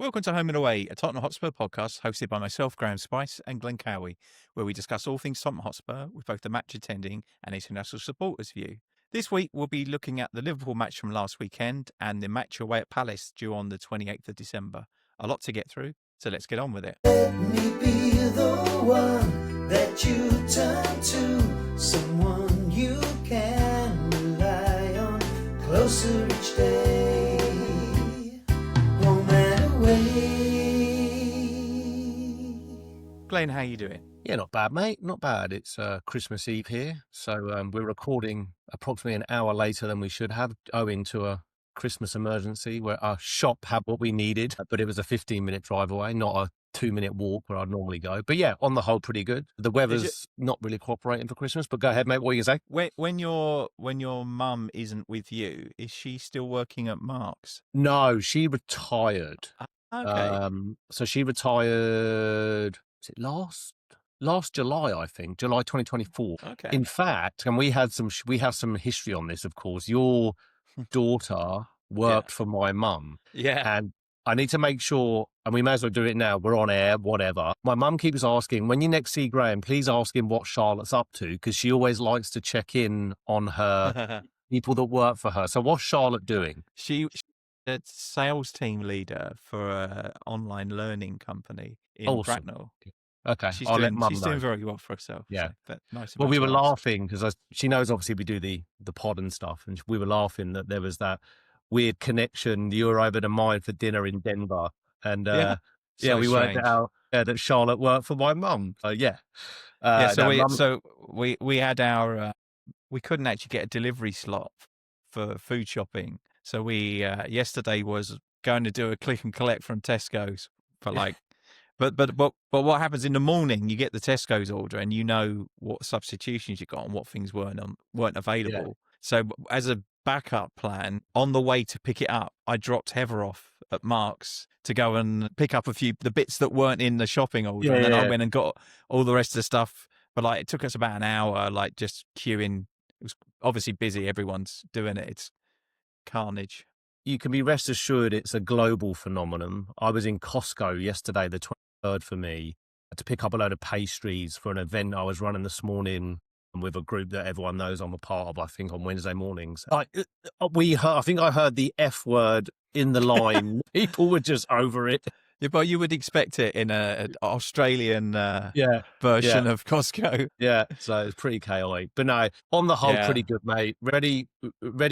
Welcome to Home and Away, a Tottenham Hotspur podcast hosted by myself, Graham Spice, and Glen Cowie, where we discuss all things Tottenham Hotspur with both the match attending and international supporters' view. This week, we'll be looking at the Liverpool match from last weekend and the match away at Palace due on the 28th of December. A lot to get through, so let's get on with it. Let me be the one that you turn to, someone you can rely on, closer each day, home and away. Glenn, how you doing? Yeah, not bad, mate. Not bad. It's Christmas Eve here, so we're recording approximately an hour later than we should have, owing to a Christmas emergency where our shop had what we needed, but it was a 15-minute drive away, not a 2-minute walk where I'd normally go. But yeah, on the whole, pretty good. The weather's not really cooperating for Christmas, but go ahead, mate. What are you going to say? When your mum isn't with you, is she still working at Mark's? No, she retired. Okay. So she retired, was it last July, I think, July 2024. Okay. In fact, and we have some history on this, of course. Your daughter worked for my mum. Yeah. And I need to make sure, and we may as well do it now, we're on air, whatever. My mum keeps asking, when you next see Graham, please ask him what Charlotte's up to, because she always likes to check in on her people that work for her. So what's Charlotte doing? She's a sales team leader for an online learning company in Bracknell. Okay, She's let Mum she's know. doing very well for herself. Yeah. So, but nice. Well, we were laughing because she knows obviously we do the pod and stuff, and we were laughing that there was that weird connection. You were over to mine for dinner in Denver, and we worked out that Charlotte worked for my mum. So we had our we couldn't actually get a delivery slot for food shopping, so we yesterday was going to do a click and collect from Tesco's for like. But what happens in the morning? You get the Tesco's order, and you know what substitutions you got and what things weren't available. Yeah. So as a backup plan, on the way to pick it up, I dropped Heather off at Mark's to go and pick up the bits that weren't in the shopping order, and then I went and got all the rest of the stuff. But it took us about an hour, just queuing. It was obviously busy. Everyone's doing it. It's carnage. You can be rest assured it's a global phenomenon. I was in Costco yesterday, the 23rd for me, to pick up a load of pastries for an event I was running this morning with a group that everyone knows I'm a part of, I think, on Wednesday mornings. I think I heard the F word in the line. People were just over it. Yeah, but you would expect it in an Australian version of Costco. Yeah, so it's pretty chaotic. But no, on the whole, pretty good, mate. Ready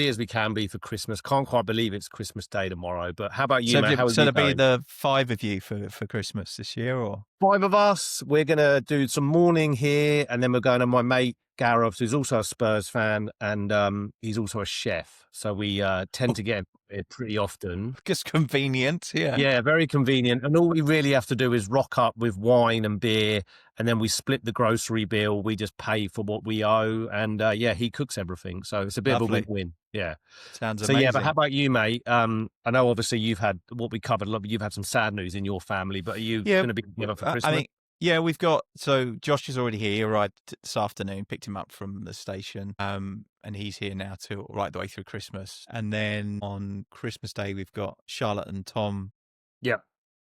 as we can be for Christmas. Can't quite believe it's Christmas Day tomorrow. But how about you, mate? So there'll be the 5 of you for Christmas this year, or 5 of us? We're going to do some morning here, and then we're going to my mate Gareth, who's also a Spurs fan, and he's also a chef. So we tend to get it pretty often. Just convenient, yeah. Yeah, very convenient. And all we really have to do is rock up with wine and beer, and then we split the grocery bill. We just pay for what we owe, and he cooks everything. So it's a bit of a win-win. Yeah. Sounds amazing. So yeah, but how about you, mate? I know obviously you've had what we covered. You've had some sad news in your family, but are you going to be together for Christmas? We've got, so Josh is already here. He arrived this afternoon, picked him up from the station, and he's here now till right the way through Christmas. And then on Christmas Day, we've got Charlotte and Tom,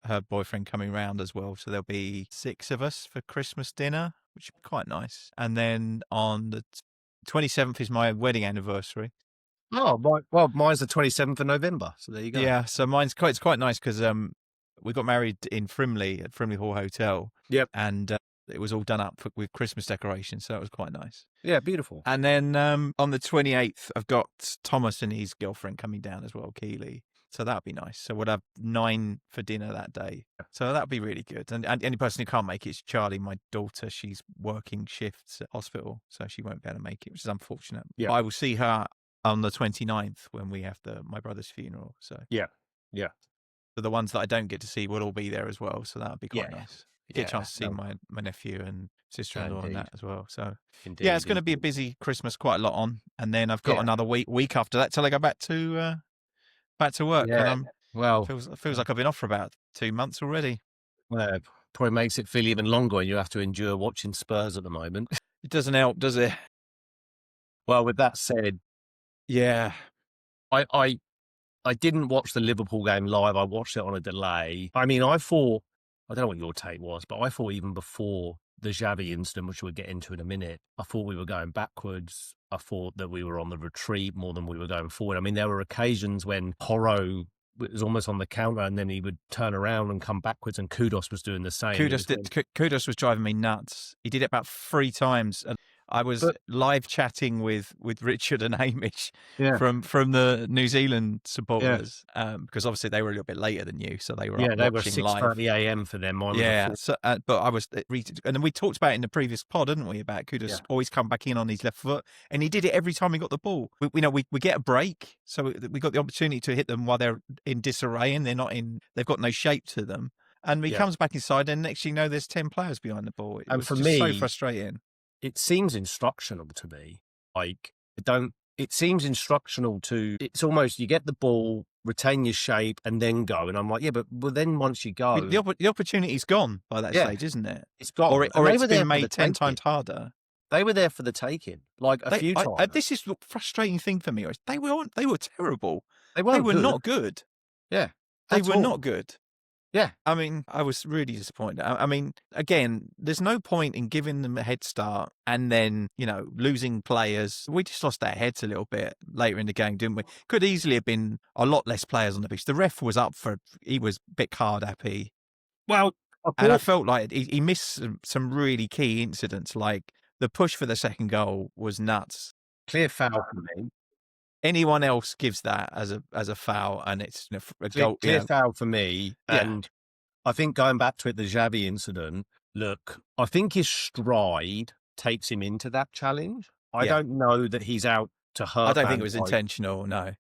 her boyfriend, coming round as well. So there'll be 6 of us for Christmas dinner, which would be quite nice. And then on the 27th is my wedding anniversary. Oh, mine's the 27th of November. So there you go. Yeah, so it's quite nice because we got married in Frimley at Frimley Hall Hotel. Yep. And it was all done up with Christmas decorations, so that was quite nice. Yeah, beautiful. And then on the 28th, I've got Thomas and his girlfriend coming down as well, Keely. So that'll be nice. So we'll have 9 for dinner that day. So that'll be really good. And any person who can't make it is Charlie, my daughter. She's working shifts at hospital, so she won't be able to make it, which is unfortunate. Yeah. But I will see her on the 29th when we have my brother's funeral. So yeah. So the ones that I don't get to see will all be there as well. So that'll be quite nice. Get a chance to see my nephew and sister-in-law and that as well. So it's going to be a busy Christmas, quite a lot on. And then I've got another week after that till I go back to work. Yeah. And feels like I've been off for about 2 months already. Well, probably makes it feel even longer when you have to endure watching Spurs at the moment. It doesn't help, does it? Well, with that said, yeah, I I didn't watch the Liverpool game live. I watched it on a delay. I mean, I thought, I don't know what your take was, but I thought even before the Xavi incident, which we'll get into in a minute, I thought we were going backwards. I thought that we were on the retreat more than we were going forward. I mean, there were occasions when Porro was almost on the counter and then he would turn around and come backwards, and Kudos was doing the same. Kudos was driving me nuts. He did it about 3 times. And I was live chatting with Richard and Hamish from the New Zealand supporters, because obviously they were a little bit later than you, so they were they were watching live. 6:30 a.m. for them. So, but I was, and we talked about it in the previous pod, didn't we? About Kudos always come back in on his left foot, and he did it every time he got the ball. We get a break, so we got the opportunity to hit them while they're in disarray and they've got no shape to them. And he comes back inside, and next thing you know, there's 10 players behind the ball. It was for me so frustrating. It seems instructional to me. Like, it seems instructional it's almost, you get the ball, retain your shape, and then go. And I'm like, but then once you go, the opportunity's gone by that stage, isn't it? It's gone. Or it's been made 10 times harder. They were there for the taking, like a few times. This is the frustrating thing for me. They were terrible. They were not good. Yeah. They were not good. Yeah. I mean, I was really disappointed. I mean, again, there's no point in giving them a head start and then, losing players. We just lost our heads a little bit later in the game, didn't we? Could easily have been a lot less players on the pitch. The ref was he was a bit card happy. Well, and I felt like he missed some really key incidents, like the push for the second goal was nuts. Clear foul for me. Anyone else gives that as a foul, and it's a goal. Clear foul for me. And I think going back to the Xavi incident, look, I think his stride takes him into that challenge. I don't know that he's out to hurt. I don't think it was intentional, no.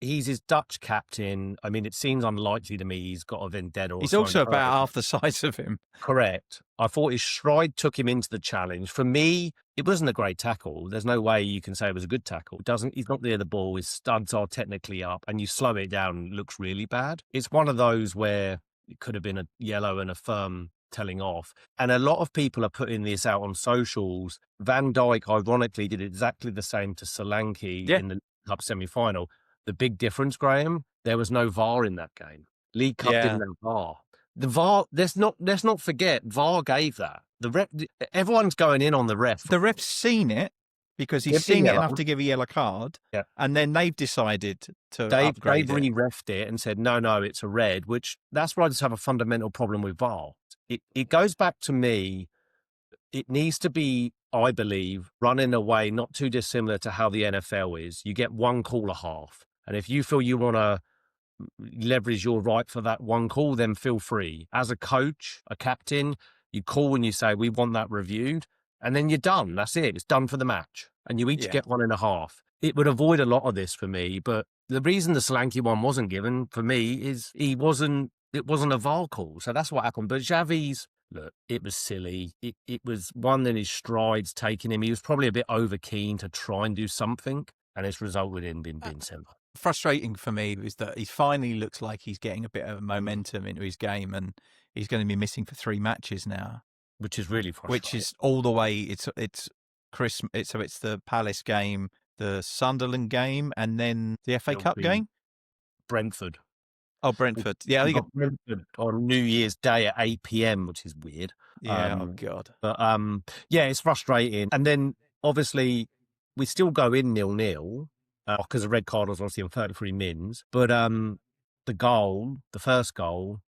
He's his Dutch captain. I mean, it seems unlikely to me he's got a vendetta. He's also about half the size of him. Correct. I thought his stride took him into the challenge. For me, it wasn't a great tackle. There's no way you can say it was a good tackle. He's not near the ball. His studs are technically up, and you slow it down, it looks really bad. It's one of those where it could have been a yellow and a firm telling off. And a lot of people are putting this out on socials. Van Dijk, ironically, did exactly the same to Solanke in the Cup semi-final. The big difference, Graeme, there was no VAR in that game. League Cup didn't have VAR. The VAR, let's not forget, VAR gave that. Everyone's going in on the ref. The ref's seen it because he's seen it enough to give a yellow card, and then they've decided to upgrade They've re-refed it and said, no, it's a red, which that's where I just have a fundamental problem with VAR. It goes back to me, it needs to be, I believe, run in a way not too dissimilar to how the NFL is. You get one call a half. And if you feel you want to leverage your right for that one call, then feel free. As a coach, a captain, you call and you say, we want that reviewed. And then you're done. That's it. It's done for the match. And you each get 1.5. It would avoid a lot of this for me. But the reason the Solanke one wasn't given for me is it wasn't a VAR call. So that's what happened. But Xavi's, look, it was silly. It was one that his strides taking him. He was probably a bit over keen to try and do something. And it's resulted in being sent. Frustrating for me is that he finally looks like he's getting a bit of momentum into his game, and he's going to be missing for 3 matches now, which is really frustrating. Which is all the way. It's Christmas, so it's the Palace game, the Sunderland game, and then the FA Cup game. Brentford. Oh, Brentford. Yeah, I think Brentford on New Year's Day at 8 p.m, which is weird. Yeah. Oh God. But it's frustrating. And then obviously we still go in 0-0. Because the red card was obviously on 33 mins. But the first goal,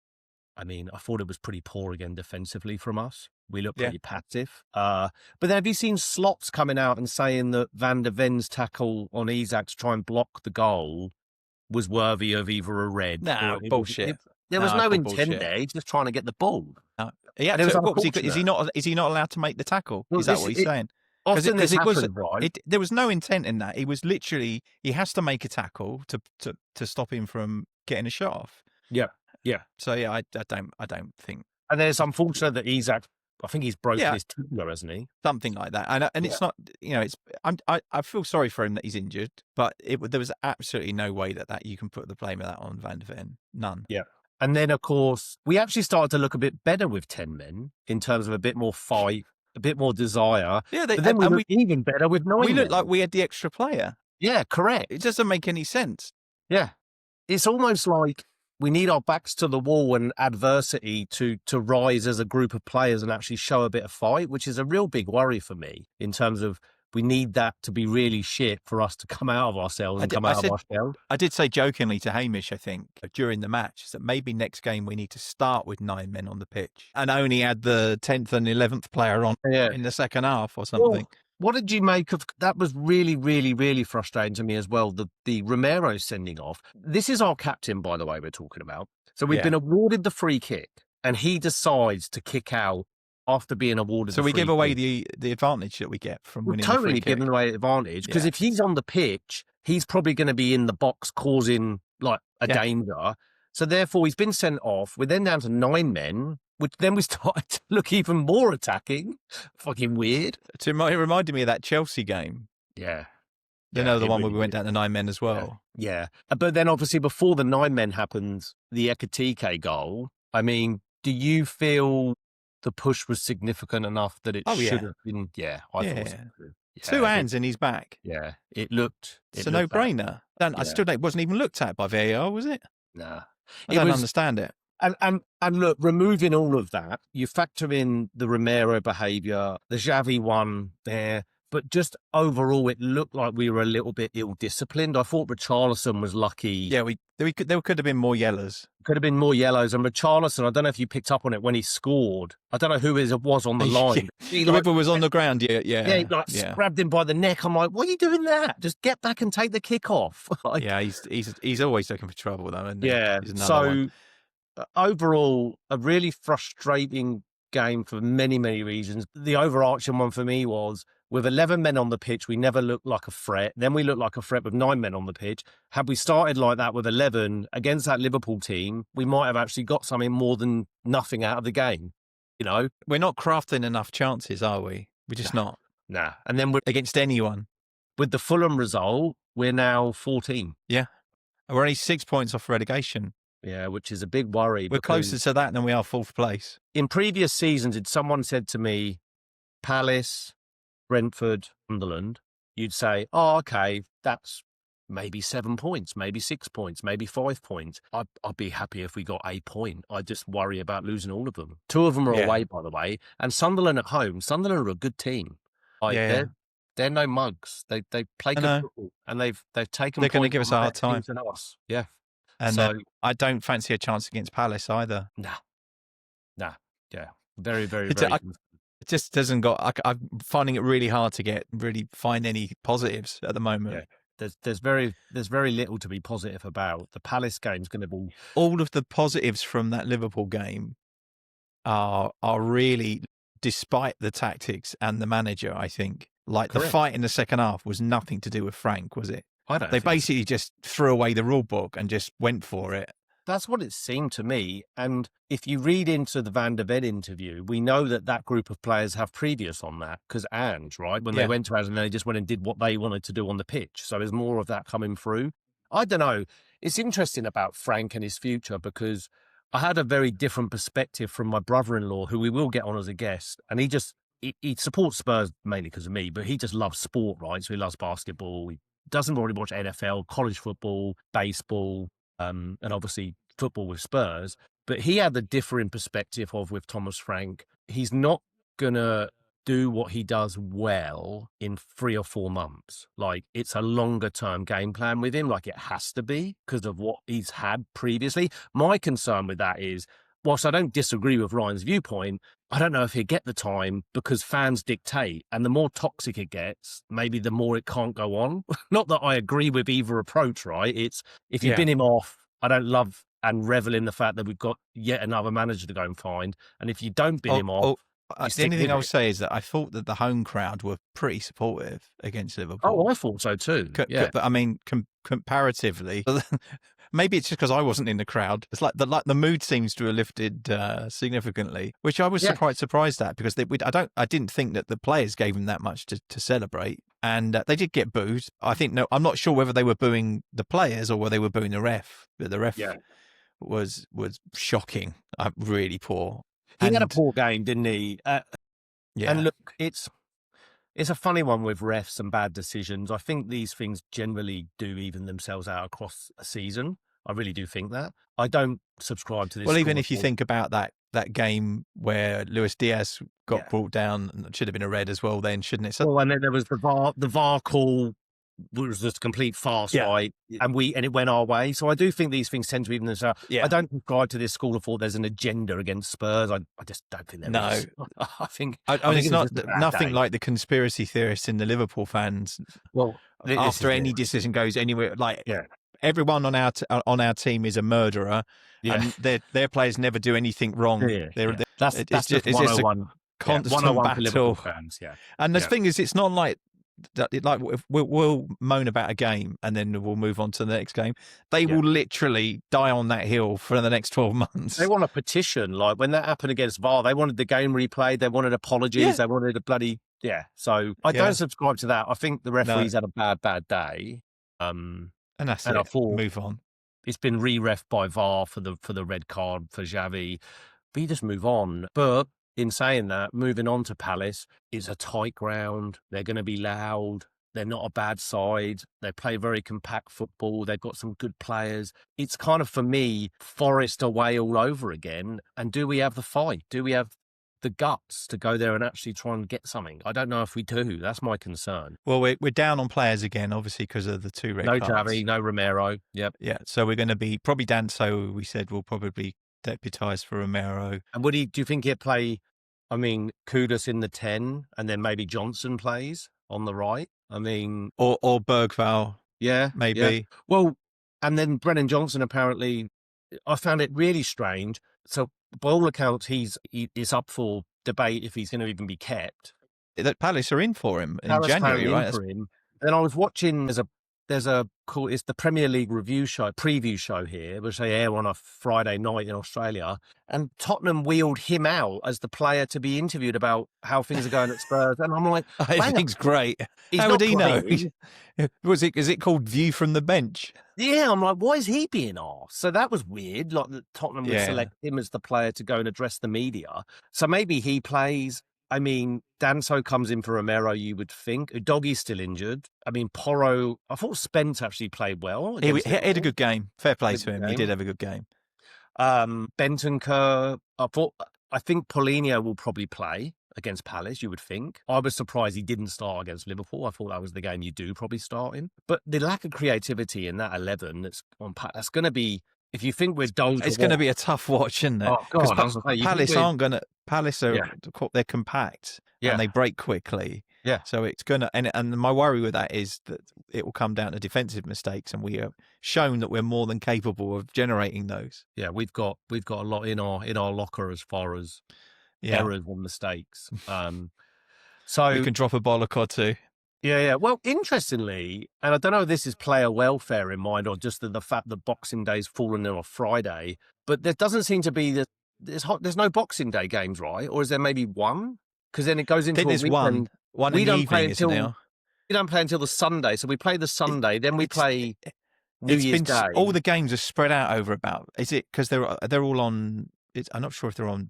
I mean, I thought it was pretty poor again defensively from us. We looked pretty passive. But then have you seen Slots coming out and saying that Van der Ven's tackle on Isak to try and block the goal was worthy of either a red? No, bullshit. There was no intent there. He's just trying to get the ball. Is he not allowed to make the tackle? Is that what he's saying? Often this happens, right? There was no intent in that. It was literally he has to make a tackle to stop him from getting a shot off. Yeah. So I don't think. And then it's unfortunate that Isak, I think he's broken his tibia, hasn't he? Something like that. And it's not, I feel sorry for him that he's injured, but there was absolutely no way that you can put the blame of that on Van der Ven. None. Yeah. And then of course we actually started to look a bit better with 10 men in terms of a bit more fight. A bit more desire. Yeah, but then we looked even better with 9 men. We looked like we had the extra player. Yeah, correct. It doesn't make any sense. Yeah. it's almost like we need our backs to the wall and adversity to rise as a group of players and actually show a bit of fight, which is a real big worry for me in terms of we need that to be really shit for us to come out of ourselves and come out of our shell. I did say jokingly to Hamish, I think, during the match, that maybe next game we need to start with 9 men on the pitch and only add the 10th and 11th player on in the second half or something. Well, what did you make of that? Was really, really, really frustrating to me as well. The Romero sending off. This is our captain, by the way, we're talking about. So we've been awarded the free kick and he decides to kick out after being awarded. So the we free give away kick. the advantage that we get from winning. Totally the free giving kick. away advantage because if he's on the pitch, he's probably going to be in the box causing like a danger. So therefore, he's been sent off. We're then down to 9 men, which then we started to look even more attacking. Fucking weird. It reminded me of that Chelsea game. Yeah. You know, the one where we went down to 9 men as well. Yeah. But then obviously before the 9 men happens, the Ekitike goal, I mean, do you feel the push was significant enough that it should have been? Yeah, I thought so. Yeah, 2 hands in his back. Yeah, it looked. It's a no-brainer. I still don't. It wasn't even looked at by VAR, was it? Nah. I don't understand it. And look, removing all of that, you factor in the Romero behaviour, the Xavi one there, but just overall, it looked like we were a little bit ill-disciplined. I thought Richarlison was lucky. Yeah, there could have been more yellows. Could have been more yellows. And Richarlison, I don't know if you picked up on it when he scored. I don't know who it was on the line. Whoever was on the ground, he grabbed him by the neck. I'm like, why are you doing that? Just get back and take the kick off. He's always looking for trouble, though, isn't he? Yeah, so overall, a really frustrating game for many, many reasons. The overarching one for me was, with 11 men on the pitch, we never looked like a threat. Then we looked like a threat with 9 men on the pitch. Had we started like that with 11 against that Liverpool team, we might have actually got something more than nothing out of the game. You know, we're not crafting enough chances, are we? We're just not. Nah. And then we're against anyone. With the Fulham result, we're now 14. Yeah. We're only 6 points off relegation. Yeah, which is a big worry. We're closer to that than we are 4th place. In previous seasons, if someone said to me, Palace, Brentford, Sunderland, you'd say, oh, okay, that's maybe 7 points, maybe 6 points, maybe 5 points. I'd be happy if we got a point. I just worry about losing all of them. 2 of them are away, by the way. And Sunderland at home, Sunderland are a good team. They're no mugs. They play good football, and they've taken. They're going to give us a hard time. Yeah. And so, I don't fancy a chance against Palace either. Nah. Yeah. Very, very, it just doesn't got. I'm finding it really hard to really find any positives at the moment. Yeah. There's very little to be positive about. The Palace game's going to be. All of the positives from that Liverpool game are really, despite the tactics and the manager, I think. Like the fight in the second half was nothing to do with Frank, was it? They basically just threw away the rule book and just went for it. That's what it seemed to me. And if you read into the Van der Ven interview, we know that group of players have previous on that because Ange, right? When they went to Ange, they just went and did what they wanted to do on the pitch. So there's more of that coming through. I don't know. It's interesting about Frank and his future because I had a very different perspective from my brother-in-law, who we will get on as a guest. And he supports Spurs mainly because of me, but he just loves sport, right? So he loves basketball. He doesn't really watch NFL, college football, baseball, and obviously football with Spurs. But he had the differing perspective with Thomas Frank. He's not going to do what he does well in 3 or 4 months. Like, it's a longer term game plan with him. Like, it has to be because of what he's had previously. My concern with that is, whilst I don't disagree with Ryan's viewpoint, I don't know if he'll get the time because fans dictate. And the more toxic it gets, maybe the more it can't go on. Not that I agree with either approach, right? It's if you bin him off, I don't love and revel in the fact that we've got yet another manager to go and find. And if you don't bin him off, the only thing I'll say is that I thought that the home crowd were pretty supportive against Liverpool. Oh, I thought so too. But I mean, comparatively, maybe it's just because I wasn't in the crowd. It's like the mood seems to have lifted significantly, which I was quite surprised at because I didn't think that the players gave them that much to celebrate, and they did get booed. I'm not sure whether they were booing the players or whether they were booing the ref. But the ref was shocking, really poor. He had a poor game, didn't he? And look, it's a funny one with refs and bad decisions. I think these things generally do even themselves out across a season. I really do think that. I don't subscribe to this. Well, even school if you of thought. think about that game where Luis Diaz got Yeah. brought down, and it should have been a red as well then, shouldn't it? So, Well, and then there was the VAR call was just a complete farce, Yeah. right? And it went our way. So I do think these things tend to even themselves. Yeah. I don't subscribe to this school of thought there's an agenda against Spurs. I just don't think there No. is. I think I think it's it was not just a bad nothing day. like the conspiracy theorists in the Liverpool fans. Well, this After is any it. decision goes anywhere, like Yeah. everyone on our team is a murderer, Yeah. and their players never do anything wrong. Yeah, They're, yeah. That's it's just just a 101. constant 101 for Liverpool battle. fans. Yeah. And the Yeah. thing is, it's not like if we'll moan about a game and then we'll move on to the next game. They will literally die on that hill for the next 12 months. They want a petition. Like when that happened against VAR, they wanted the game replayed. They wanted apologies. Yeah. They wanted a bloody So I don't subscribe to that. I think the referees had a bad day. And that's and it. I thought Move on. it's been re-ref by VAR for the red card for Xavi. But you just move on. But in saying that, moving on to Palace is a tight ground. They're going to be loud. They're not a bad side. They play very compact football. They've got some good players. It's kind of, for me, Forest away all over again. And do we have the fight? Do we have the guts to go there and actually try and get something? I don't know if we do. That's my concern. Well, we're down on players again, obviously, because of the 2 red cards. No Xavi, no Romero. Yep. Yeah, so we're going to be probably Danso. We said we'll probably deputise for Romero. And do you think he'd play? I mean, Kudus in the 10, and then maybe Johnson plays on the right. I mean, or Bergvall. Yeah, maybe. Yeah. Well, and then Brennan Johnson apparently. I found it really strange. So by all accounts, he is up for debate if he's going to even be kept. That Palace are in for him in Palace January, right? For him. Then I was watching. There's a call. It's the Premier League preview show here, which they air on a Friday night in Australia. And Tottenham wheeled him out as the player to be interviewed about how things are going at Spurs. And I'm like, I think's great. He's how not would he know? playing. Is it called View from the Bench? Yeah, I'm like, why is he being asked? So that was weird. Like Tottenham would select him as the player to go and address the media. So maybe he plays. I mean, Danso comes in for Romero, you would think. Udogie's still injured. I mean, Porro, I thought Spence actually played well. He had a good game. Fair play to him. He did have a good game. Bentancur, I think Paulinho will probably play against Palace, you would think. I was surprised he didn't start against Liverpool. I thought that was the game you do probably start in. But the lack of creativity in that 11 that's going to be, if you think we're dull, it's going to be a tough watch, isn't it? Oh, God. Palace aren't going to. Palace are they're compact and they break quickly. Yeah. So it's going to, and my worry with that is that it will come down to defensive mistakes, and we have shown that we're more than capable of generating those. Yeah, we've got a lot in our locker as far as errors and mistakes. So we can drop a bollock or two. Yeah. Well, interestingly, and I don't know if this is player welfare in mind or just the fact that Boxing Day's fallen on a Friday, but there doesn't seem to be there's no Boxing Day games, right? Or is there maybe one? Because then it goes into I think there's weekend. One in the evening, isn't there? We don't play until the Sunday, so we play the Sunday, then we play New Year's Day. All the games are spread out over about. Is it because they're all on? I'm not sure if they're on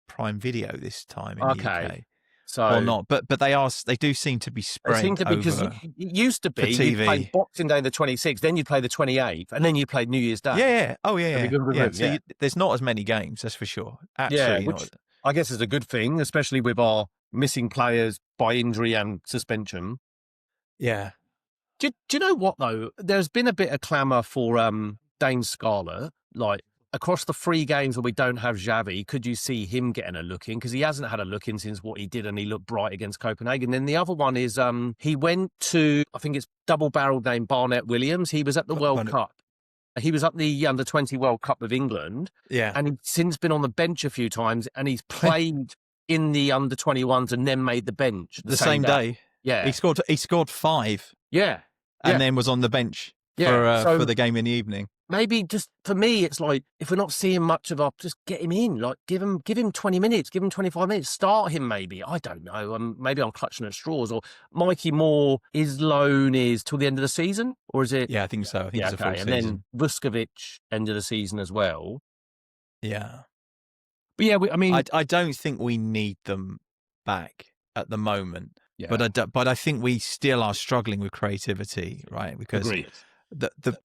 Prime Video this time in the UK. So, or not, but they do seem to be spread over. Because it used to be you play Boxing Day the 26th, then you play the 28th, and then you play New Year's Day. Yeah. Oh yeah. So there's not as many games, that's for sure. Absolutely which I guess is a good thing, especially with our missing players by injury and suspension. Yeah. Do you know what though? There's been a bit of clamour for Dane Scarlett, like. Across the 3 games where we don't have Xavi, could you see him getting a look in? Because he hasn't had a look in since what he did, and he looked bright against Copenhagen. Then the other one is he went to, I think it's double-barreled name Barnett Williams. He was at the World Cup. He was at the Under-20 World Cup with England. Yeah. And he's since been on the bench a few times, and he's played in the Under-21s and then made the bench. The same day. Yeah. He scored 5. Yeah. And then was on the bench for the game in the evening. Maybe just for me, it's like if we're not seeing much of just get him in. Like give him 20 minutes, give him 25 minutes, start him. Maybe I don't know. Maybe I'm clutching at straws. Or Mikey Moore, his loan is till the end of the season, or is it? Yeah, I think so. I think it's a full season. And then Vuskovic end of the season as well. Yeah, but yeah, I don't think we need them back at the moment. Yeah. But I think we still are struggling with creativity, right? Because. Agreed.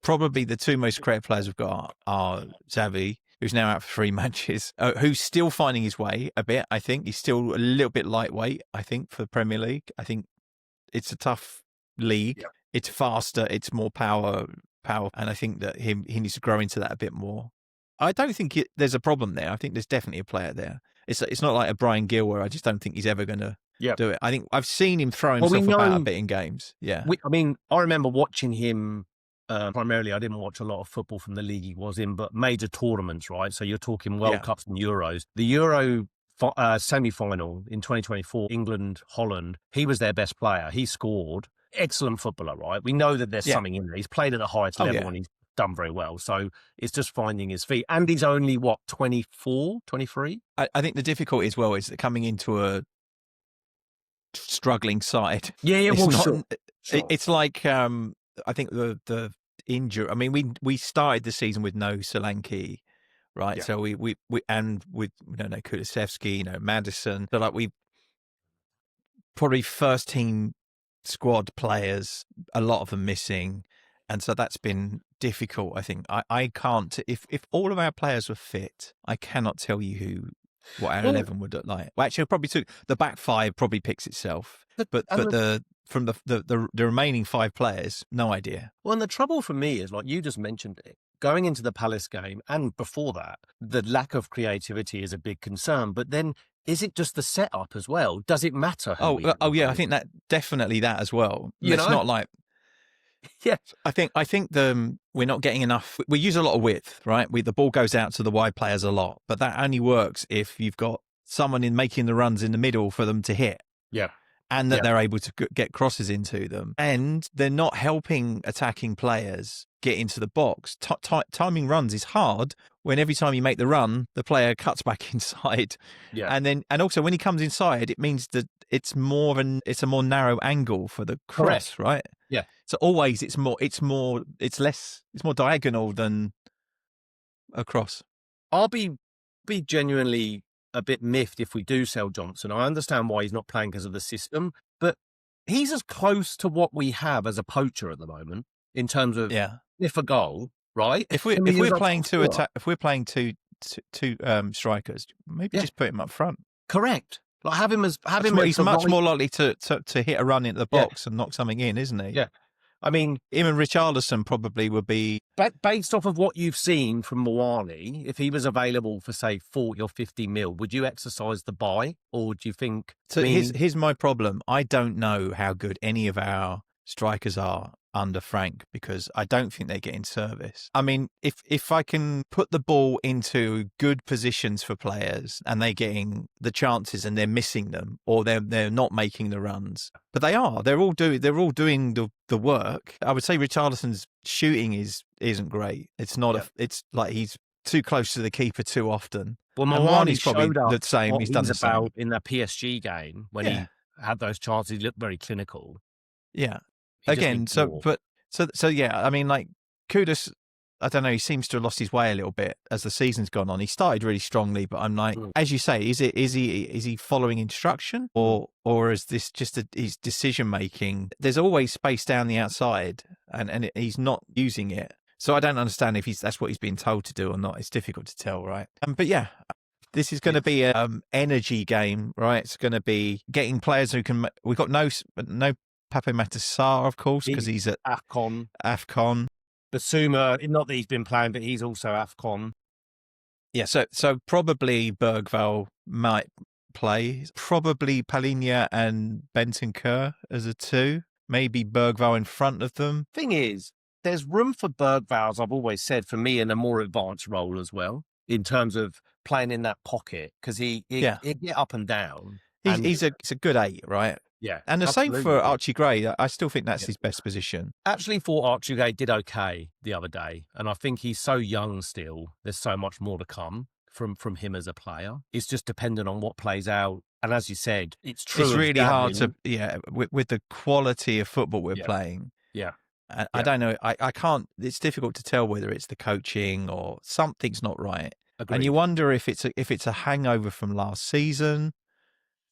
Probably the two most creative players we've got are Xavi, who's now out for 3 matches, who's still finding his way a bit. I think he's still a little bit lightweight. I think for the Premier League, I think it's a tough league. Yeah. It's faster. It's more power, and I think that he needs to grow into that a bit more. I don't think there's a problem there. I think there's definitely a player there. It's not like a Brian Gill where I just don't think he's ever going to do it. I think I've seen him throw himself about a bit in games. Yeah. I remember watching him. Primarily, I didn't watch a lot of football from the league he was in, but major tournaments, right? So you're talking World Cups and Euros. The Euro semi-final in 2024, England, Holland, he was their best player. He scored. Excellent footballer, right? We know that there's something in there. He's played at the highest level and he's done very well. So it's just finding his feet. And he's only, 24, 23? I think the difficulty as well is that coming into a struggling side. Yeah, sure. It's like... I think the injury. I mean, we started the season with no Solanke, right? Yeah. So we and with Kulusevski, Madison. So like we probably first team squad players, a lot of them missing, and so that's been difficult. I think I can't. If all of our players were fit, I cannot tell you what our 11 would look like. Well, actually, the back five probably picks itself, but from the remaining 5 players, no idea. Well, and the trouble for me is, like you just mentioned it, going into the Palace game and before that, the lack of creativity is a big concern. But then, is it just the setup as well? Does it matter? I think that definitely that as well. It's not like. Yeah, I think we're not getting enough. We use a lot of width, right? The ball goes out to the wide players a lot, but that only works if you've got someone in making the runs in the middle for them to hit. Yeah. And that they're able to get crosses into them. And they're not helping attacking players get into the box. Timing runs is hard when every time you make the run, the player cuts back inside. Yeah. And also when he comes inside, it means that it's a more narrow angle for the cross, correct, right? Yeah. So always it's more diagonal than a cross. I'll be genuinely a bit miffed if we do sell Johnson. I understand why he's not playing because of the system, but he's as close to what we have as a poacher at the moment in terms of if a goal, right? If we're playing two strikers, maybe just put him up front. Correct. Like he's much more likely to hit a run into the box and knock something in, isn't he? Yeah. I mean, him and Richarlison probably would be... Based off of what you've seen from Moani, if he was available for, say, 40 or 50 mil, would you exercise the buy? Or do you think... So here's my problem. I don't know how good any of our strikers are under Frank because I don't think they're getting service. I mean, if I can put the ball into good positions for players and they're getting the chances and they're missing them or they're not making the runs, but they're all doing the work. I would say Richarlison's shooting isn't great. It's not it's like he's too close to the keeper too often. Well, Moani's probably the same. He's done the same in that PSG game when he had those chances. He looked very clinical. Yeah. Again, so yeah, I mean, like Kudus, I don't know, he seems to have lost his way a little bit as the season's gone on. He started really strongly, but I'm like, as you say, is he following instruction or is this just his decision making? There's always space down the outside, and he's not using it. So I don't understand if that's what he's being told to do or not. It's difficult to tell, right? But yeah. This is going to be an energy game, right? It's going to be getting players who can. We've got no Pape Matar, of course, because he's at AFCON. Basuma, not that he's been playing, but he's also AFCON. Yeah, so probably Bergvall might play. Probably Palhinha and Bentancur as a 2. Maybe Bergvall in front of them. Thing is, there's room for Bergvall, as I've always said, for me in a more advanced role as well, in terms of playing in that pocket, because he get up and down. He's a good 8, right? Yeah. And the same for Archie Gray. I still think that's his best position. Actually thought Archie Gray did okay the other day. And I think he's so young still. There's so much more to come from him as a player. It's just dependent on what plays out. And as you said, it's true. It's really hard to, with the quality of football we're playing. Yeah. I don't know. I can't, it's difficult to tell whether it's the coaching or something's not right. Agreed. And you wonder if it's a hangover from last season.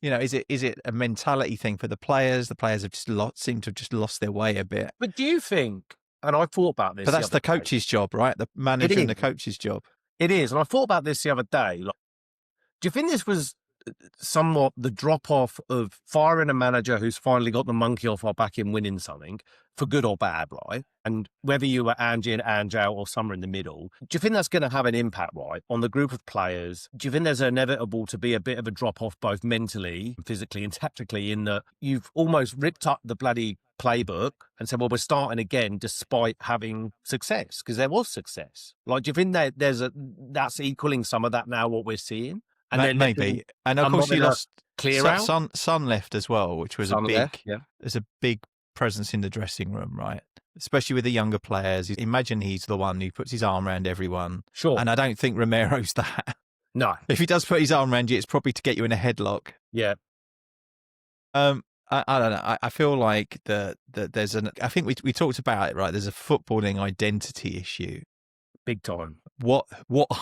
Is it a mentality thing for the players? The players have seem to have just lost their way a bit. But do you think, and I thought about this. But that's the coach's job, right? The manager and the coach's job. It is. And I thought about this the other day. Like, do you think this was somewhat the drop-off of firing a manager who's finally got the monkey off our back in winning something, for good or bad, right? And whether you were Angie and Angel or somewhere in the middle, do you think that's going to have an impact, right, on the group of players? Do you think there's inevitable to be a bit of a drop-off both mentally, physically and tactically, in that you've almost ripped up the bloody playbook and said, well, we're starting again despite having success? Because there was success. Like, do you think that that's equaling some of that now, what we're seeing? And then maybe. And of course, you lost Son left as well, which was there's a big presence in the dressing room, right? Especially with the younger players. Imagine he's the one who puts his arm around everyone. Sure. And I don't think Romero's that. No. If he does put his arm around you, it's probably to get you in a headlock. Yeah. I don't know. I feel like that there's I think we talked about it, right? There's a footballing identity issue. Big time. What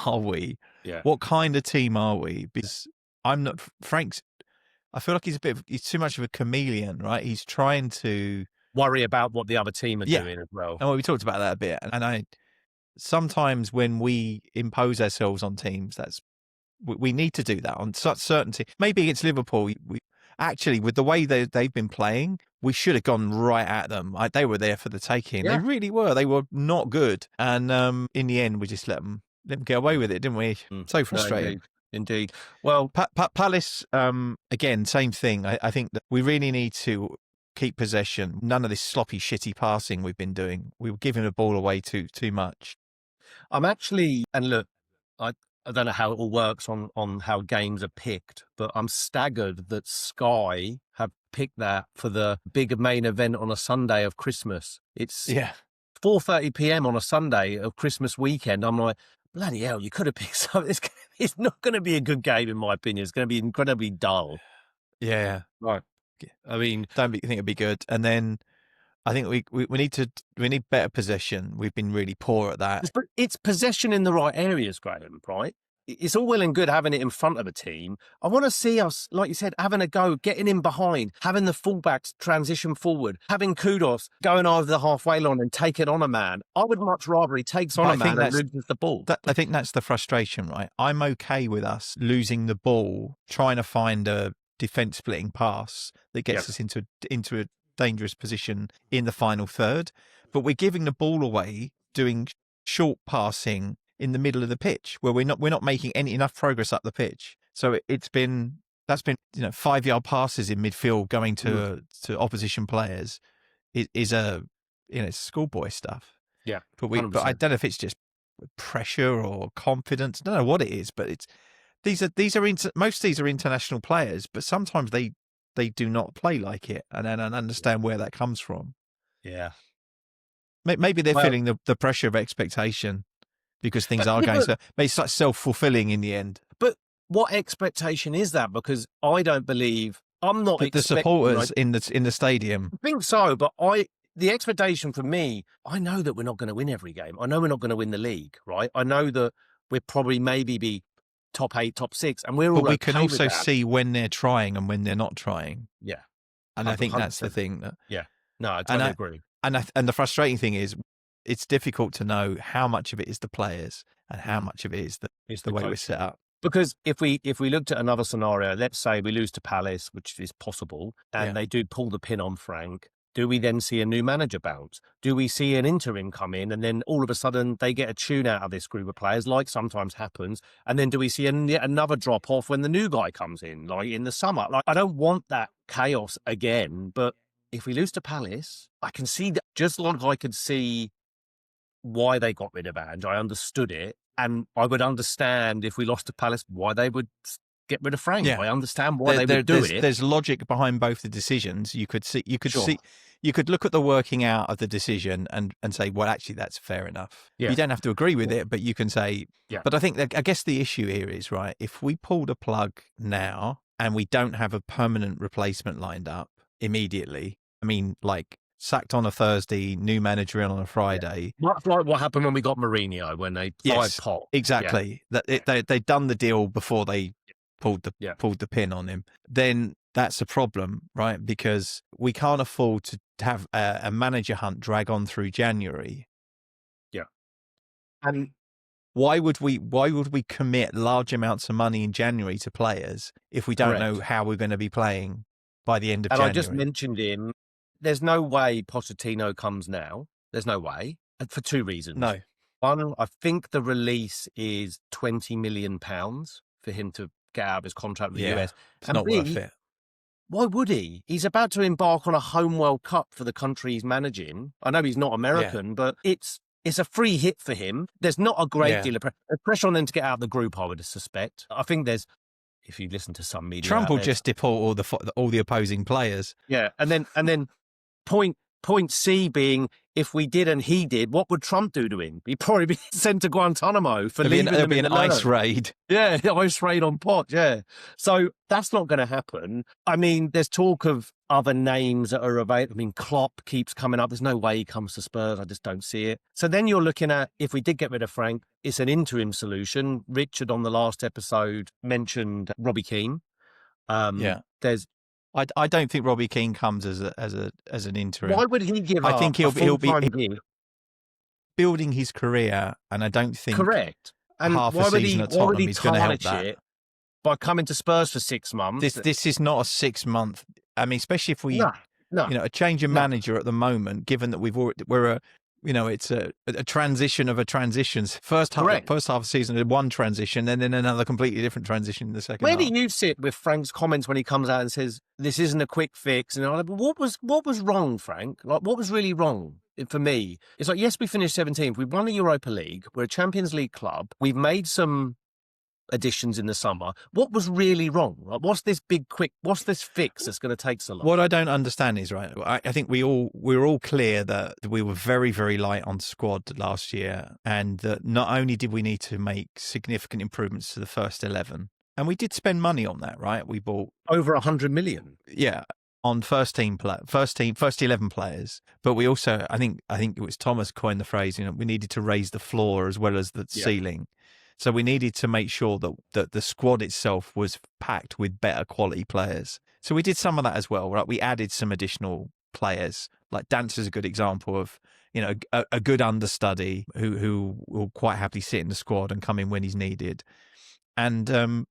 are we? Yeah. What kind of team are we? Because I'm not Frank's. I feel like he's too much of a chameleon, right? He's trying to worry about what the other team are doing as well. And we talked about that a bit. And sometimes when we impose ourselves on teams, we need to do that on such certainty. Maybe against Liverpool, we actually, with the way they've been playing, we should have gone right at them. They were there for the taking. Yeah. They really were. They were not good. And in the end, we just let them get away with it, didn't we? So frustrating. No, indeed. Well, Palace, again, same thing. I think that we really need to keep possession. None of this sloppy, shitty passing we've been doing. We were giving the ball away too much. I'm actually, and look, I don't know how it all works on how games are picked, but I'm staggered that Sky have picked that for the big main event on a Sunday of Christmas. It's 4:30 p.m. on a Sunday of Christmas weekend. I'm like, bloody hell, you could have picked something. It's not going to be a good game, in my opinion. It's going to be incredibly dull. Yeah. Right. I mean, don't think it'd be good. And then I think we need better possession. We've been really poor at that. It's possession in the right areas, Graeme, right? It's all well and good having it in front of a team. I want to see us, like you said, having a go, getting in behind, having the fullbacks transition forward, having Kudos going over the halfway line and taking on a man. I would much rather he takes on a man and loses the ball. I think that's the frustration, right? I'm okay with us losing the ball, trying to find a defence splitting pass that gets us into a dangerous position in the final third, but we're giving the ball away, doing short passing in the middle of the pitch where we're not making enough progress up the pitch. So that's been 5-yard passes in midfield going to opposition players is schoolboy stuff. Yeah, but I don't know if it's just pressure or confidence. I don't know what it is, but most of these are international players, but sometimes they do not play like it, and I understand where that comes from. Yeah. Maybe they're feeling the pressure of expectation because things are going so. Maybe it's like self-fulfilling in the end. But what expectation is that? Because I don't believe I'm not the supporters in the stadium. I think so, but the expectation for me, I know that we're not going to win every game. I know we're not going to win the league, right? I know that we'll probably maybe be top 8, top 6, and we're all. But we can also see when they're trying and when they're not trying. Yeah, and I think that's the thing. No, I totally agree. And the frustrating thing is, it's difficult to know how much of it is the players and how much of it is the way we're set up. Because if we looked at another scenario, let's say we lose to Palace, which is possible, and they do pull the pin on Frank. Do we then see a new manager bounce? Do we see an interim come in and then all of a sudden they get a tune out of this group of players, like sometimes happens? And then do we see yet another drop off when the new guy comes in, like in the summer? Like, I don't want that chaos again, but if we lose to Palace, I can see that, just like I could see why they got rid of Ange. I understood it. And I would understand if we lost to Palace, why they would get rid of Frank. I understand why they would do it. There's logic behind both the decisions. You could look at the working out of the decision and say, well, actually, that's fair enough. Yeah. You don't have to agree with it, but you can say. Yeah. But I guess the issue here is, right, if we pull the plug now and we don't have a permanent replacement lined up immediately, I mean, like, sacked on a Thursday, new manager in on a Friday. Much like what happened when we got Mourinho, when they fired Pot. Exactly. Yeah. They'd done the deal before they pulled the pin on him. Then that's a problem, right? Because we can't afford to have a manager hunt drag on through January. Yeah. And why would we commit large amounts of money in January to players if we don't know correct. how we're going to be playing by the end of And January? I just mentioned him. There's no way Pochettino comes now. There's no way. And for two reasons. No. One, I think the release is £20 million for him to get out of his contract with the US. It's And not B, worth it. why would he? He's about to embark on a home World Cup for the country he's managing. I know he's not American, but it's a free hit for him. There's not a great deal of pressure on them to get out of the group, I would suspect. I think there's, if you listen to some media, Trump will just deport all the opposing players. Yeah, and then point C being, if we did and he did, what would Trump do to him? He'd probably be sent to Guantanamo for leaving them in the There'll be an ice raid. Yeah, ice raid on pot, yeah. So that's not going to happen. I mean, there's talk of other names that are available. I mean, Klopp keeps coming up. There's no way he comes to Spurs. I just don't see it. So then you're looking at, if we did get rid of Frank, it's an interim solution. Richard on the last episode mentioned Robbie Keane. There's I don't think Robbie Keane comes as an interim. Why would he give up? I think he'll be gig? building his career, and I don't think Correct. And half why a season at Tottenham is going to help tarnish that. it by coming to Spurs for 6 months? This is not a 6 month. I mean, especially if we, no. a change of manager at the moment, given that it's a transition of a transitions. First half of the season, one transition, and then another completely different transition in the second half. Where do you sit with Frank's comments when he comes out and says, this isn't a quick fix? And I'm like, what was wrong, Frank? Like, what was really wrong? For me, it's like, yes, we finished 17th. We've won the Europa League. We're a Champions League club. We've made some additions in the summer. What was really wrong? Like, what's this fix that's going to take so long? What I don't understand is, right, I think we were all clear that we were very, very light on squad last year, and that not only did we need to make significant improvements to the first 11, and we did spend money on that, right? We bought over 100 million. Yeah. On first 11 players, but we also, I think it was Thomas coined the phrase, we needed to raise the floor as well as the ceiling. So we needed to make sure that the squad itself was packed with better quality players. So we did some of that as well, right? We added some additional players. Like Dance is a good example of, a good understudy who will quite happily sit in the squad and come in when he's needed. And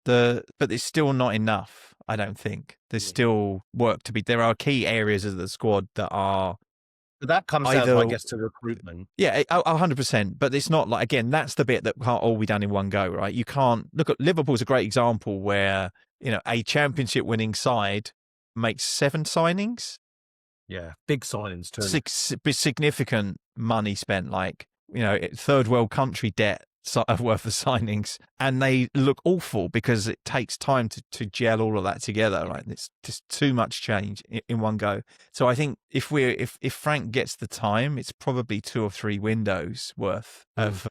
but it's still not enough. I don't think there's still work to be. There are key areas of the squad that are. But that comes down, I guess, to recruitment. Yeah, 100%. But it's not like, again, that's the bit that can't all be done in one go, right? You can't look at Liverpool's a great example where a championship winning side makes 7 signings. Yeah, big signings too. Significant money spent, like third world country debt worth of signings, and they look awful because it takes time to gel all of that together, right? It's just too much change in one go. So I think if Frank gets the time, it's probably 2 or 3 windows worth of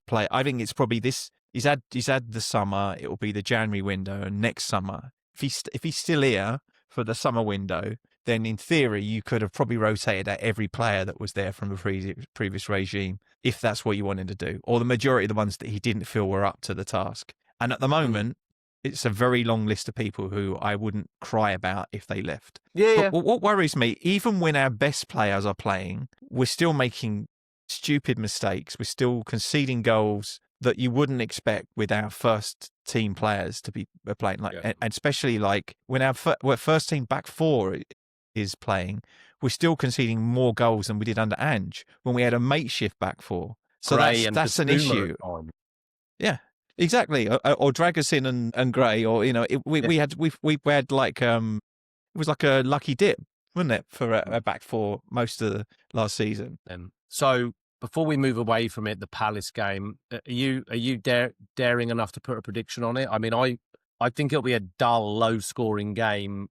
play. I think it's probably this. He's had the summer. It will be the January window, and next summer, if he's still here for the summer window, then in theory you could have probably rotated out every player that was there from the previous regime, if that's what you wanted to do, or the majority of the ones that he didn't feel were up to the task. And at the moment, it's a very long list of people who I wouldn't cry about if they left. Yeah. But what worries me, even when our best players are playing, we're still making stupid mistakes. We're still conceding goals that you wouldn't expect with our first team players to be playing. And especially like when our first team back four is playing, we're still conceding more goals than we did under Ange when we had a makeshift back four. So that's an issue. Yeah, exactly. Or Dragusin and Gray, or we had like it was like a lucky dip, wasn't it, for a back four most of the last season. So before we move away from it, the Palace game, are you daring enough to put a prediction on it? I mean, I think it'll be a dull, low-scoring game.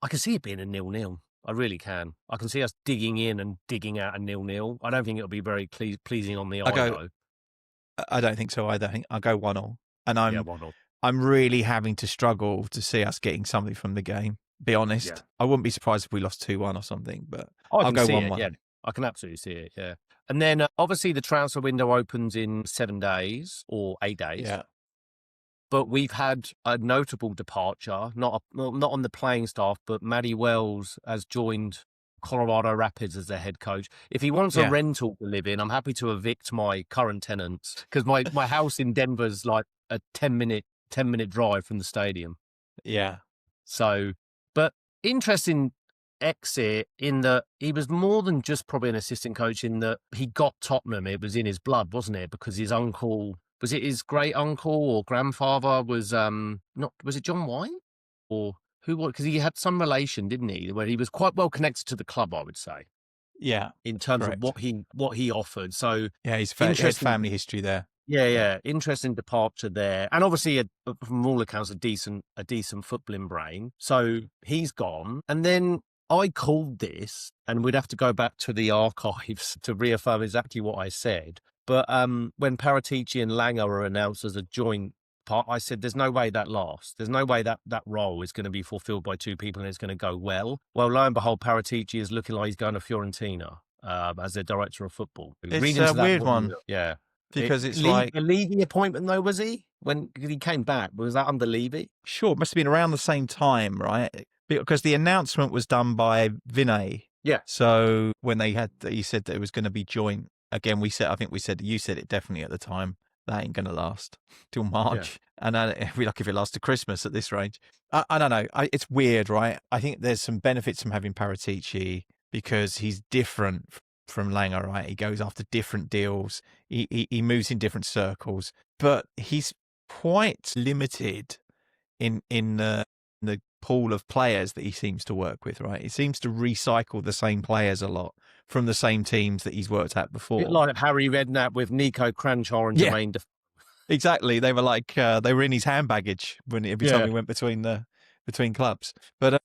I can see it being a 0-0. I really can. I can see us digging in and digging out a 0-0. I don't think it'll be very pleasing on the eye, though. I don't think so either. I think I'll go 1-0. And I'm really having to struggle to see us getting something from the game, be honest. Yeah. I wouldn't be surprised if we lost 2-1 or something, but I'll go 1-1. Yeah, I can absolutely see it, yeah. And then obviously the transfer window opens in 7 days or 8 days. Yeah. But we've had a notable departure, not on the playing staff, but Matty Wells has joined Colorado Rapids as their head coach. If he wants a Yeah. rental to live in, I'm happy to evict my current tenants because my house in Denver's like a 10-minute drive from the stadium. Yeah. So, but interesting exit in that he was more than just probably an assistant coach in that he got Tottenham. It was in his blood, wasn't it? Because his uncle, was it his great uncle or grandfather was not, was it John White or who was, because he had some relation, didn't he? Where he was quite well connected to the club, I would say, Yeah. in terms of Correct. what he offered. So Yeah, he had interesting. family history there. Yeah. Interesting departure there. And obviously, from all accounts, a decent footballing brain. So he's gone. And then I called this, and we'd have to go back to the archives to reaffirm exactly what I said. But when Parratici and Langer were announced as a joint part, I said, there's no way that lasts. There's no way that role is going to be fulfilled by two people and it's going to go well. Well, lo and behold, Parratici is looking like he's going to Fiorentina as their director of football. It's a weird one. Yeah. Because it's like a Levy appointment though, was he? When he came back, was that under Levy? sure, it must have been around the same time, right? Because the announcement was done by Vinay. Yeah. So when he said that it was going to be joint. Again, I think we said you said it definitely at the time. That ain't going to last till March, and we're lucky if it lasts to Christmas at this range. I don't know. It's weird, right? I think there's some benefits from having Paratici because he's different from Langer, right? He goes after different deals. He moves in different circles, but he's quite limited in the pool of players that he seems to work with, right? He seems to recycle the same players a lot from the same teams that he's worked at before. Bit like Harry Redknapp with Nico Cranchar and Jermaine Defoe. Exactly. They were like they were in his hand baggage every time he went between clubs. But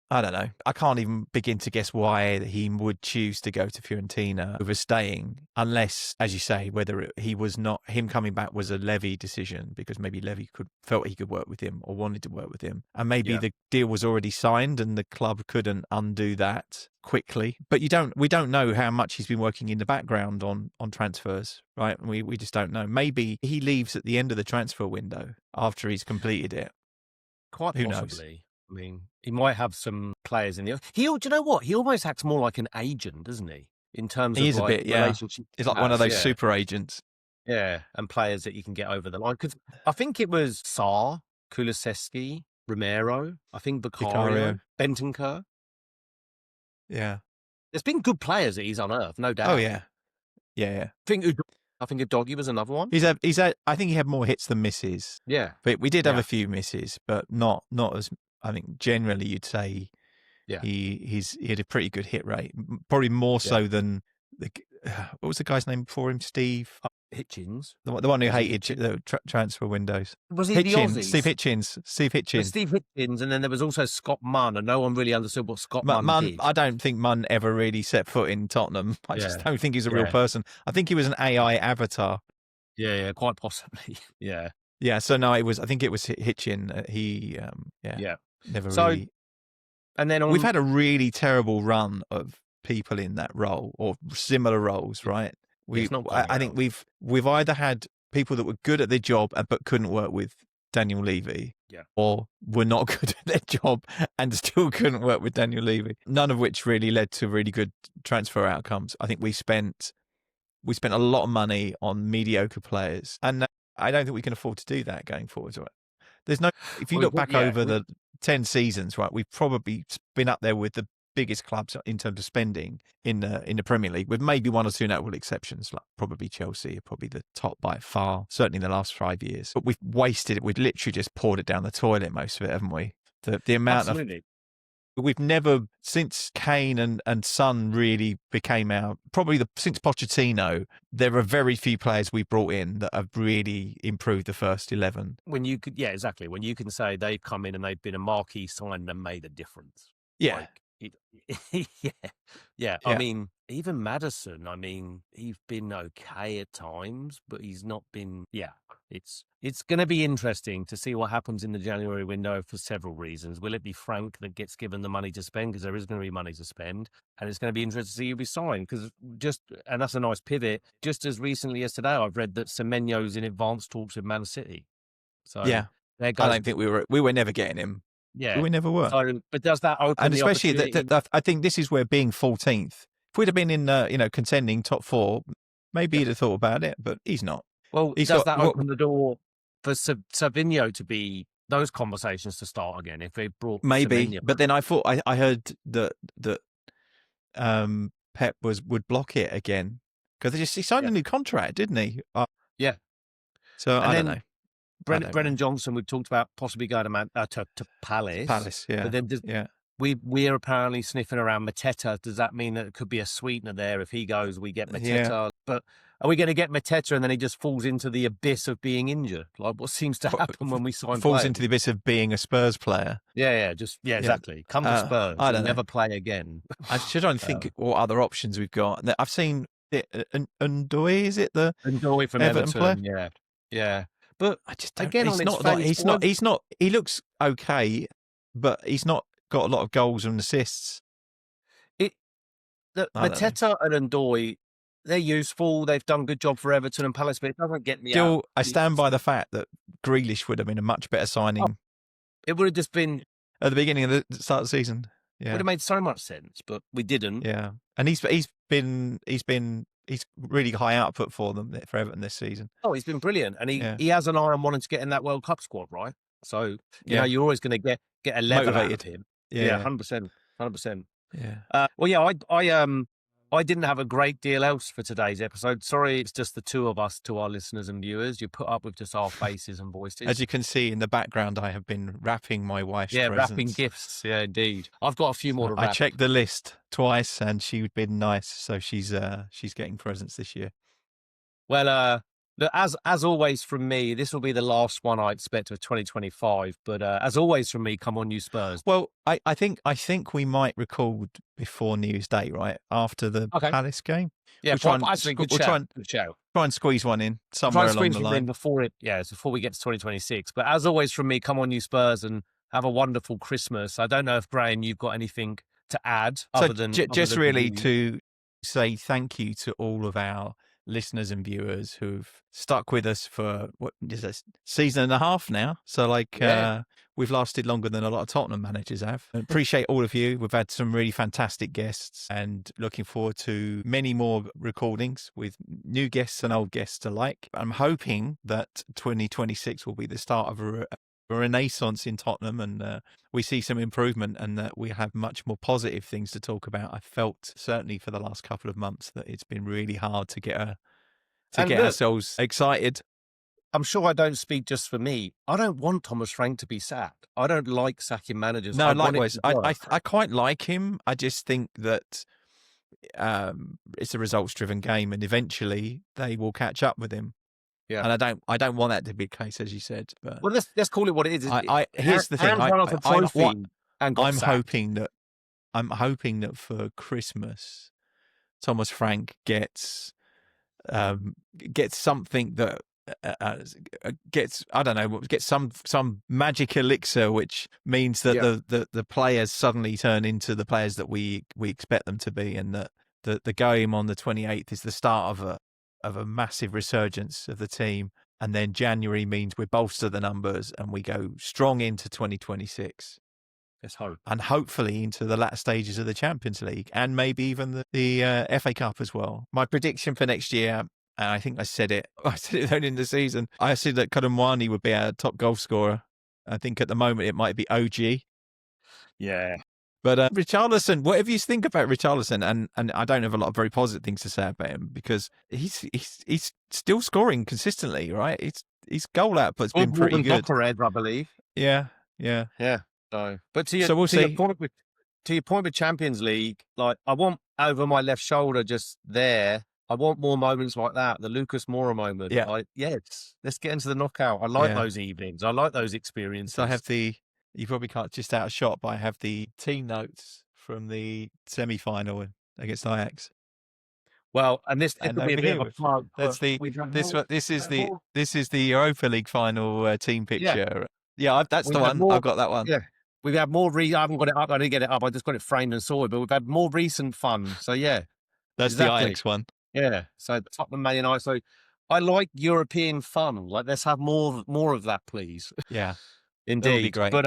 I don't know. I can't even begin to guess why he would choose to go to Fiorentina over staying, unless, as you say, whether him coming back was a Levy decision because maybe Levy felt he could work with him or wanted to work with him, and maybe the deal was already signed and the club couldn't undo that quickly. But we don't know how much he's been working in the background on transfers, right? We just don't know. Maybe he leaves at the end of the transfer window after he's completed it. Quite Who possibly. knows? I mean, he might have some players in the. Do you know what? He almost acts more like an agent, doesn't he? In terms He of is a bit, relationship. He's like one of those super agents. Yeah, and players that you can get over the line. Because I think it was Sarr, Kulusevski, Romero. I think Vicario, Bentancur. Yeah. There's been good players that he's unearthed, no doubt. Oh yeah. Yeah. I think Udogie was another one. I think he had more hits than misses. Yeah. But we did have a few misses, but not as. I think generally you'd say he had a pretty good hit rate, probably more so than what was the guy's name before him? Steve Hitchens, the one who hated the transfer windows. Was he Hitchens? the Aussie? Steve Hitchens. Steve Hitchens, and then there was also Scott Munn, and no one really understood what Scott Munn did. I don't think Munn ever really set foot in Tottenham. I just don't think he's a real person. I think he was an AI avatar. Yeah, quite possibly. Yeah. Yeah, so no, I think it was Hitchin. He, never really. And then we've had a really terrible run of people in that role or similar roles, right? I think we've either had people that were good at their job but couldn't work with Daniel Levy, or were not good at their job and still couldn't work with Daniel Levy. None of which really led to really good transfer outcomes. I think we spent a lot of money on mediocre players, and I don't think we can afford to do that going forward. Right? If you look back over the 10 seasons, right, we've probably been up there with the biggest clubs in terms of spending in the Premier League, with maybe one or two notable exceptions, like probably Chelsea are probably the top by far, certainly in the last 5 years. But we've wasted it. We've literally just poured it down the toilet, most of it, haven't we? The amount Absolutely. of... We've never, since Kane and Son really became since Pochettino, there are very few players we brought in that have really improved the first 11. When you can say they've come in and they've been a marquee sign and made a difference. Yeah. Yeah. I mean, even Maddison, he's been okay at times, but he's not been. Yeah, it's going to be interesting to see what happens in the January window for several reasons. Will it be Frank that gets given the money to spend, because there is going to be money to spend, and it's going to be interesting to see who we sign, because and that's a nice pivot. Just as recently as today, I've read that Semenyo's in advanced talks with Man City. So Yeah. there I goes. don't think we were never getting him. Yeah. We never were. So, but does that open And the especially opportunity? I think this is where being 14th, if we'd have been in, contending top 4, maybe Yeah. he'd have thought about it, but he's not. Well, He's does got that open the door for Savinho to be those conversations to start again if they brought maybe, Semenyo? but then I thought I heard that Pep would block it again because he signed a new contract, didn't he? Yeah. So And I don't then know. I don't Brennan know. Johnson, we've talked about possibly going to Palace. Palace, yeah, But then yeah. we're apparently sniffing around Mateta. Does that mean that it could be a sweetener there? If he goes, we get Mateta. Yeah. But are we going to get Mateta and then he just falls into the abyss of being injured? Like what seems to happen when we sign falls players? into the abyss of being a Spurs player. Yeah, exactly. Come to Spurs, I don't know. never play again. I should try and think what other options we've got. I've seen Ndoye, is it the Ndoye from Everton player? Yeah. But I just don't. again, He's on not its like face, he's not. He looks okay, but he's not got a lot of goals and assists. Mateta and Ndoye, they're useful. They've done a good job for Everton and Palace, but it doesn't get me Still, out. I stand by the fact that Grealish would have been a much better signing. It would have just been at the beginning of the start of the season. Yeah, would have made so much sense, but we didn't. Yeah, and he's really high output for them for Everton this season. Oh, he's been brilliant, and he has an eye on wanting to get in that World Cup squad, right? So you know you're always going to get a level out of him. Yeah, 100%. Yeah. I didn't have a great deal else for today's episode. Sorry, it's just the two of us to our listeners and viewers. You put up with just our faces and voices. As you can see in the background, I have been wrapping my wife's presents. Wrapping gifts. Yeah, indeed. I've got a few more to wrap. I checked the list twice, and she'd been nice, so she's getting presents this year. Well, look, as always from me, this will be the last one I expect of 2025. But as always from me, come on, you Spurs. Well, I think we might record before New Year's Day, right after the Palace game. Yeah, we'll try and squeeze one in somewhere along the line before we get to 2026. But as always from me, come on, you Spurs, and have a wonderful Christmas. I don't know if Graeme, you've got anything to add to say thank you to all of our listeners and viewers who've stuck with us for what is a season and a half now. So we've lasted longer than a lot of Tottenham managers have. I appreciate all of you. We've had some really fantastic guests and looking forward to many more recordings with new guests and old guests alike. I'm hoping that 2026 will be the start of a renaissance in Tottenham and we see some improvement and that we have much more positive things to talk about. I felt certainly for the last couple of months that it's been really hard to get ourselves excited. I'm sure I don't speak just for me. I don't want Thomas Frank to be sacked. I don't like sacking managers. No, likewise. I quite like him. I just think that it's a results-driven game and eventually they will catch up with him. Yeah, and I don't want that to be the case, as you said. But let's call it what it is. Here's the thing. I'm hoping that for Christmas, Thomas Frank gets something that gets some magic elixir, which means that the players suddenly turn into the players that we expect them to be, and that the game on the 28th is the start of a massive resurgence of the team, and then January means we bolster the numbers and we go strong into 2026. Let's hope. And hopefully into the latter stages of the Champions League and maybe even the FA Cup as well. My prediction for next year, and I think I said it early in the season, I said that Kadamwani would be our top goal scorer. I think at the moment it might be OG. Yeah. But Richarlison, whatever you think about Richarlison, and I don't have a lot of very positive things to say about him because he's still scoring consistently, right? His goal output's been pretty good. Dockered, I believe. Yeah. So, but to your point with Champions League, like I want over my left shoulder just there. I want more moments like that. The Lucas Moura moment. Yeah. Let's get into the knockout. I like those evenings. I like those experiences. So I have you probably can't just out of shot, but I have the team notes from the semi-final against Ajax. Well, and this could be a bit of a plug. This is the Europa League final team picture. Yeah, that's the one. I've got that one. Yeah, we've had more. I haven't got it up. I didn't get it up. I just got it framed and saw it. But we've had more recent fun. So yeah, that's the Ajax one. Yeah. So Tottenham, Man United. So I like European fun. Like, let's have more of that, please. Yeah, that would be Indeed. great. But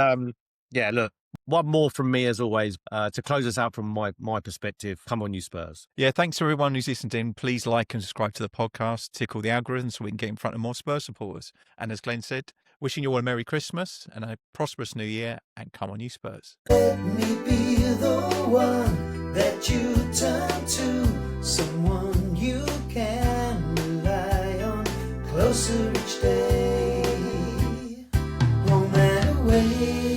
yeah, look, one more from me as always. To close us out from my perspective, come on, you Spurs. Yeah, thanks to everyone who's listened in. Please like and subscribe to the podcast, tickle the algorithm so we can get in front of more Spurs supporters. And as Glenn said, wishing you all a Merry Christmas and a prosperous New Year, and come on, you Spurs. Let me be the one that you turn to, someone you can rely on, closer each day, home and away.